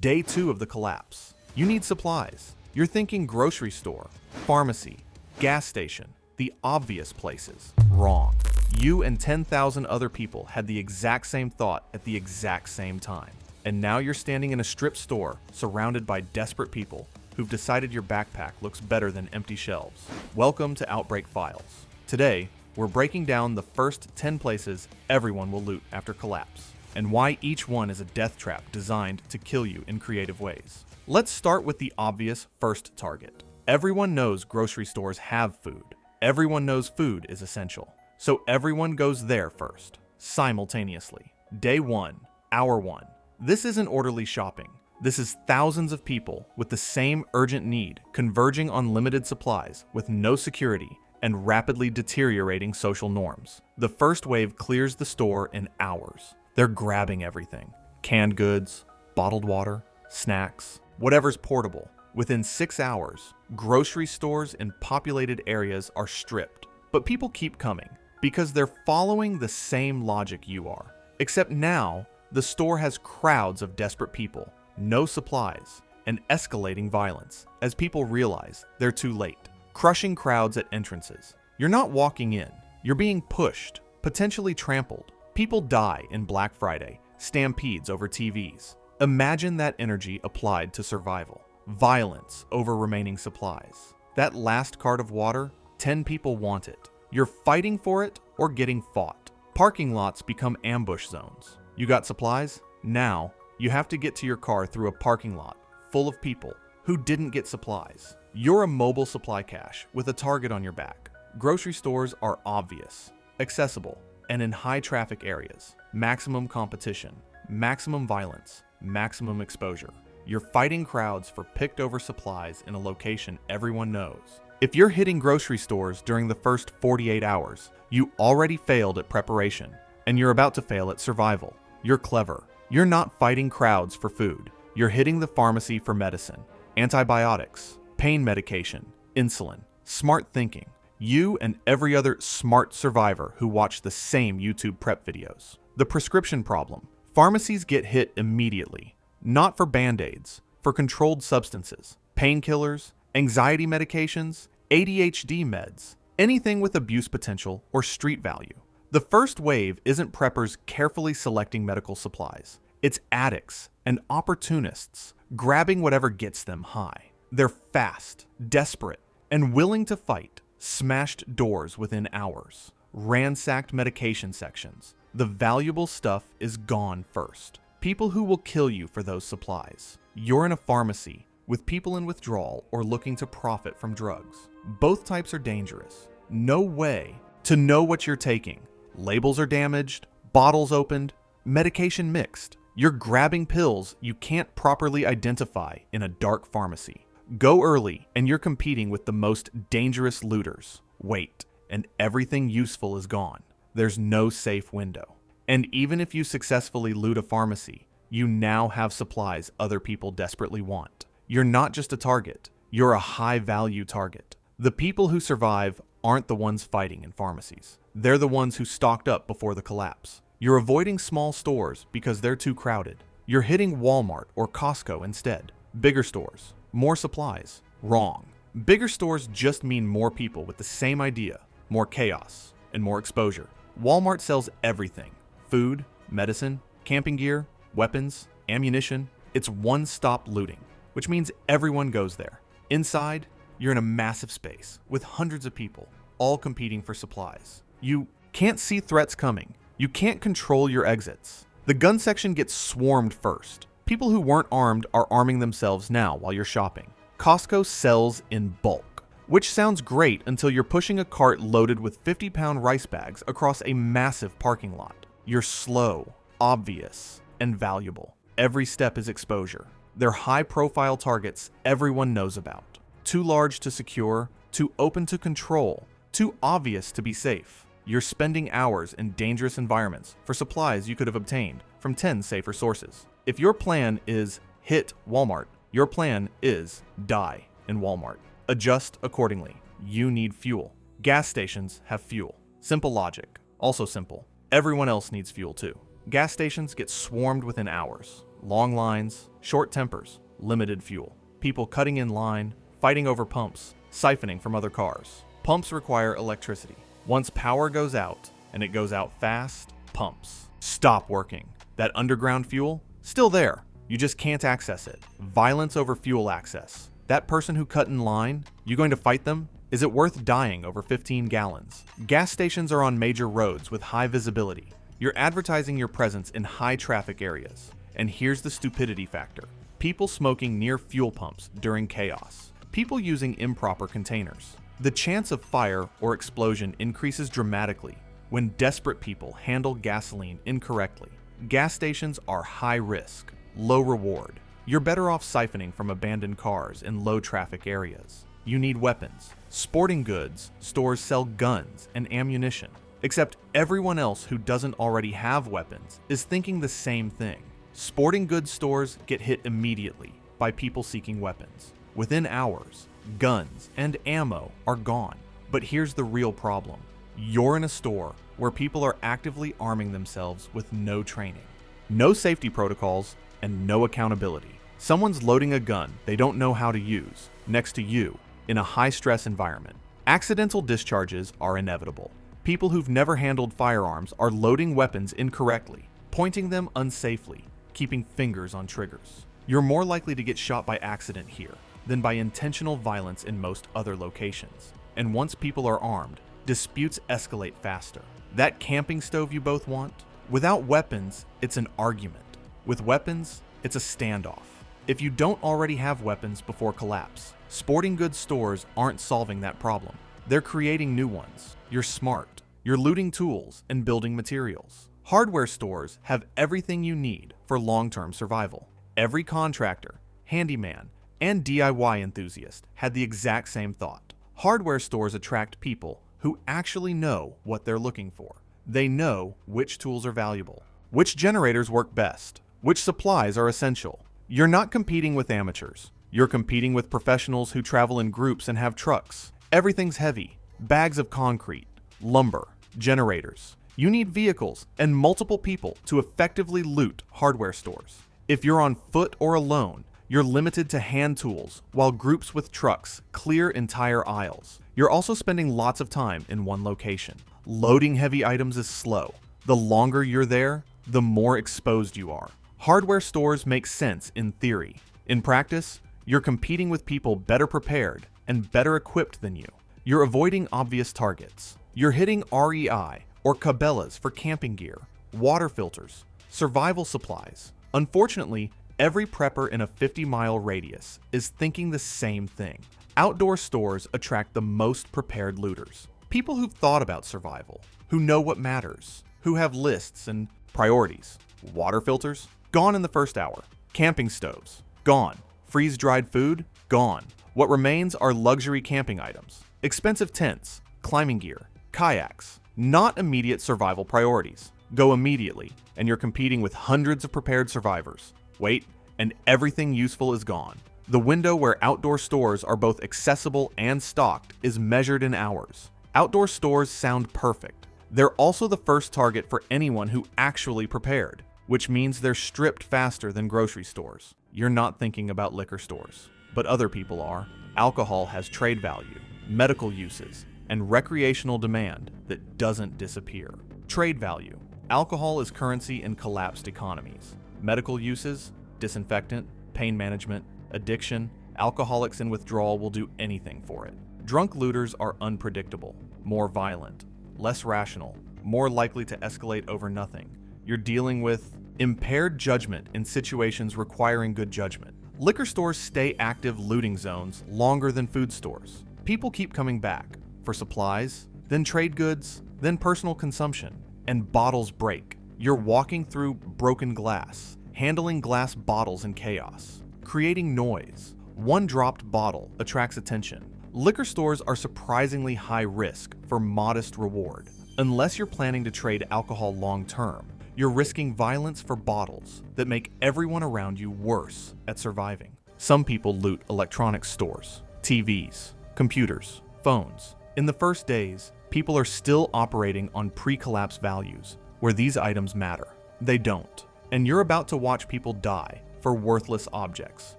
Day 2 of the collapse. You need supplies. You're thinking grocery store, pharmacy, gas station, the obvious places. Wrong. You and 10,000 other people had the exact same thought at the exact same time. And now you're standing in a strip store surrounded by desperate people who've decided your backpack looks better than empty shelves. Welcome to Outbreak Files. Today, we're breaking down the first 10 places everyone will loot after collapse, and why each one is a death trap designed to kill you in creative ways. Let's start with the obvious first target. Everyone knows grocery stores have food. Everyone knows food is essential. So everyone goes there first, simultaneously. Day 1, hour 1. This isn't orderly shopping. This is thousands of people with the same urgent need converging on limited supplies with no security and rapidly deteriorating social norms. The first wave clears the store in hours. They're grabbing everything. Canned goods, bottled water, snacks, whatever's portable. Within 6 hours, grocery stores in populated areas are stripped. But people keep coming because they're following the same logic you are. Except now, the store has crowds of desperate people, no supplies, and escalating violence as people realize they're too late. Crushing crowds at entrances. You're not walking in, you're being pushed, potentially trampled. People die in Black Friday, stampedes over TVs. Imagine that energy applied to survival. Violence over remaining supplies. That last cart of water, 10 people want it. You're fighting for it or getting fought. Parking lots become ambush zones. You got supplies? Now, you have to get to your car through a parking lot full of people who didn't get supplies. You're a mobile supply cache with a target on your back. Grocery stores are obvious, accessible, and in high traffic areas. Maximum competition, maximum violence, maximum exposure. You're fighting crowds for picked over supplies in a location everyone knows. If you're hitting grocery stores during the first 48 hours, you already failed at preparation, and you're about to fail at survival. You're clever. You're not fighting crowds for food. You're hitting the pharmacy for medicine, antibiotics, pain medication, insulin. Smart thinking. You and every other smart survivor who watched the same YouTube prep videos. The prescription problem. Pharmacies get hit immediately. Not for Band-Aids, for controlled substances, painkillers, anxiety medications, ADHD meds, anything with abuse potential or street value. The first wave isn't preppers carefully selecting medical supplies. It's addicts and opportunists grabbing whatever gets them high. They're fast, desperate, and willing to fight. Smashed doors within hours. Ransacked medication sections. The valuable stuff is gone first. People who will kill you for those supplies. You're in a pharmacy with people in withdrawal or looking to profit from drugs. Both types are dangerous. No way to know what you're taking. Labels are damaged, bottles opened, medication mixed. You're grabbing pills you can't properly identify in a dark pharmacy. Go early and you're competing with the most dangerous looters. Wait, and everything useful is gone. There's no safe window. And even if you successfully loot a pharmacy, you now have supplies other people desperately want. You're not just a target, you're a high-value target. The people who survive aren't the ones fighting in pharmacies. They're the ones who stocked up before the collapse. You're avoiding small stores because they're too crowded. You're hitting Walmart or Costco instead. Bigger stores, more supplies. Wrong. Bigger stores just mean more people with the same idea, more chaos, and more exposure. Walmart sells everything. Food, medicine, camping gear, weapons, ammunition. It's one-stop looting, which means everyone goes there. Inside, you're in a massive space with hundreds of people, all competing for supplies. You can't see threats coming. You can't control your exits. The gun section gets swarmed first. People who weren't armed are arming themselves now while you're shopping. Costco sells in bulk, which sounds great until you're pushing a cart loaded with 50-pound rice bags across a massive parking lot. You're slow, obvious, and valuable. Every step is exposure. They're high-profile targets everyone knows about. Too large to secure, too open to control, too obvious to be safe. You're spending hours in dangerous environments for supplies you could have obtained from 10 safer sources. If your plan is hit Walmart, your plan is die in Walmart. Adjust accordingly. You need fuel. Gas stations have fuel. Simple logic. Also simple. Everyone else needs fuel too. Gas stations get swarmed within hours. Long lines, short tempers, limited fuel. People cutting in line, fighting over pumps, siphoning from other cars. Pumps require electricity. Once power goes out, and it goes out fast, pumps stop working. That underground fuel, still there. You just can't access it. Violence over fuel access. That person who cut in line, you going to fight them? Is it worth dying over 15 gallons? Gas stations are on major roads with high visibility. You're advertising your presence in high traffic areas. And here's the stupidity factor. People smoking near fuel pumps during chaos. People using improper containers. The chance of fire or explosion increases dramatically when desperate people handle gasoline incorrectly. Gas stations are high risk, low reward. You're better off siphoning from abandoned cars in low traffic areas. You need weapons. Sporting goods stores sell guns and ammunition. Except everyone else who doesn't already have weapons is thinking the same thing. Sporting goods stores get hit immediately by people seeking weapons. Within hours, guns and ammo are gone. But here's the real problem. You're in a store where people are actively arming themselves with no training, no safety protocols, and no accountability. Someone's loading a gun they don't know how to use next to you in a high-stress environment. Accidental discharges are inevitable. People who've never handled firearms are loading weapons incorrectly, pointing them unsafely, keeping fingers on triggers. You're more likely to get shot by accident here than by intentional violence in most other locations. And once people are armed, disputes escalate faster. That camping stove you both want? Without weapons, it's an argument. With weapons, it's a standoff. If you don't already have weapons before collapse, sporting goods stores aren't solving that problem. They're creating new ones. You're smart. You're looting tools and building materials. Hardware stores have everything you need for long-term survival. Every contractor, handyman, and DIY enthusiast had the exact same thought. Hardware stores attract people who actually know what they're looking for. They know which tools are valuable, which generators work best, which supplies are essential. You're not competing with amateurs. You're competing with professionals who travel in groups and have trucks. Everything's heavy. Bags of concrete, lumber, generators. You need vehicles and multiple people to effectively loot hardware stores. If you're on foot or alone, you're limited to hand tools, while groups with trucks clear entire aisles. You're also spending lots of time in one location. Loading heavy items is slow. The longer you're there, the more exposed you are. Hardware stores make sense in theory. In practice, you're competing with people better prepared and better equipped than you. You're avoiding obvious targets. You're hitting REI or Cabela's for camping gear, water filters, survival supplies. Unfortunately, every prepper in a 50-mile radius is thinking the same thing. Outdoor stores attract the most prepared looters. People who've thought about survival, who know what matters, who have lists and priorities. Water filters? Gone in the first hour. Camping stoves? Gone. Freeze-dried food? Gone. What remains are luxury camping items. Expensive tents, climbing gear, kayaks. Not immediate survival priorities. Go immediately, and you're competing with hundreds of prepared survivors. Wait, and everything useful is gone. The window where outdoor stores are both accessible and stocked is measured in hours. Outdoor stores sound perfect. They're also the first target for anyone who actually prepared, which means they're stripped faster than grocery stores. You're not thinking about liquor stores, but other people are. Alcohol has trade value, medical uses, and recreational demand that doesn't disappear. Trade value. Alcohol is currency in collapsed economies. Medical uses, disinfectant, pain management, addiction, alcoholics in withdrawal will do anything for it. Drunk looters are unpredictable, more violent, less rational, more likely to escalate over nothing. You're dealing with impaired judgment in situations requiring good judgment. Liquor stores stay active looting zones longer than food stores. People keep coming back for supplies, then trade goods, then personal consumption, and bottles break. You're walking through broken glass, handling glass bottles in chaos, creating noise. One dropped bottle attracts attention. Liquor stores are surprisingly high risk for modest reward. Unless you're planning to trade alcohol long term, you're risking violence for bottles that make everyone around you worse at surviving. Some people loot electronics stores, TVs, computers, phones. In the first days, people are still operating on pre-collapse values, where these items matter. They don't. And you're about to watch people die for worthless objects.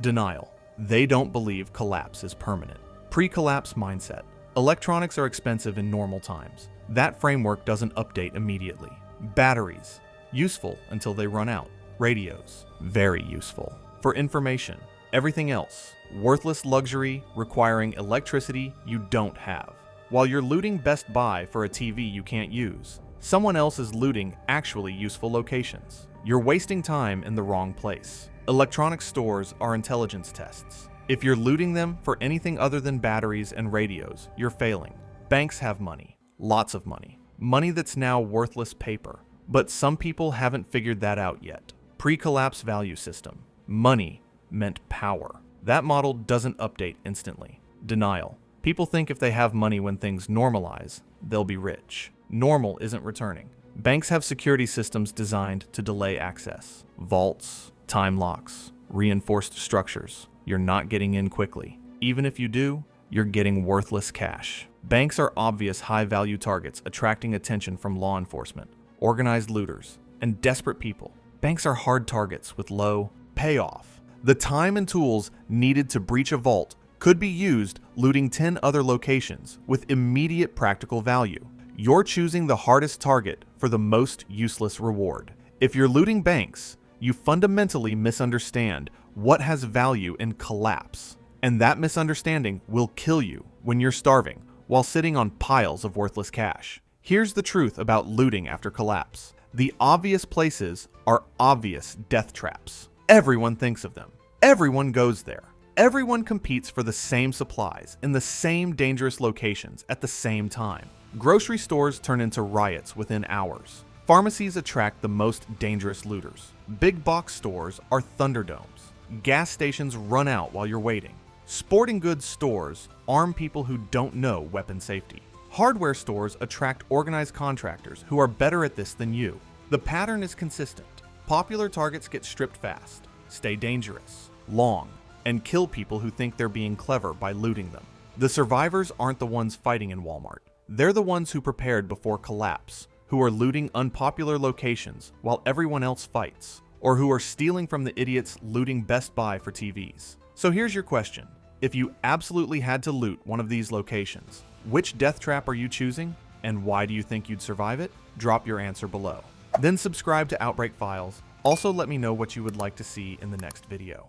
Denial. They don't believe collapse is permanent. Pre-collapse mindset. Electronics are expensive in normal times. That framework doesn't update immediately. Batteries. Useful until they run out. Radios. Very useful. For information. Everything else. Worthless luxury requiring electricity you don't have. While you're looting Best Buy for a TV you can't use, someone else is looting actually useful locations. You're wasting time in the wrong place. Electronic stores are intelligence tests. If you're looting them for anything other than batteries and radios, you're failing. Banks have money. Lots of money. Money that's now worthless paper. But some people haven't figured that out yet. Pre-collapse value system. Money meant power. That model doesn't update instantly. Denial. People think if they have money when things normalize, they'll be rich. Normal isn't returning. Banks have security systems designed to delay access. Vaults, time locks, reinforced structures. You're not getting in quickly. Even if you do, you're getting worthless cash. Banks are obvious high-value targets attracting attention from law enforcement, organized looters, and desperate people. Banks are hard targets with low payoff. The time and tools needed to breach a vault could be used looting 10 other locations with immediate practical value. You're choosing the hardest target for the most useless reward. If you're looting banks, you fundamentally misunderstand what has value in collapse, and that misunderstanding will kill you when you're starving while sitting on piles of worthless cash. Here's the truth about looting after collapse. The obvious places are obvious death traps. Everyone thinks of them. Everyone goes there. Everyone competes for the same supplies in the same dangerous locations at the same time. Grocery stores turn into riots within hours. Pharmacies attract the most dangerous looters. Big box stores are thunderdomes. Gas stations run out while you're waiting. Sporting goods stores arm people who don't know weapon safety. Hardware stores attract organized contractors who are better at this than you. The pattern is consistent. Popular targets get stripped fast, stay dangerous, long, and kill people who think they're being clever by looting them. The survivors aren't the ones fighting in Walmart. They're the ones who prepared before collapse, who are looting unpopular locations while everyone else fights, or who are stealing from the idiots looting Best Buy for TVs. So here's your question. If you absolutely had to loot one of these locations, which death trap are you choosing, and why do you think you'd survive it? Drop your answer below. Then subscribe to Outbreak Files. Also let me know what you would like to see in the next video.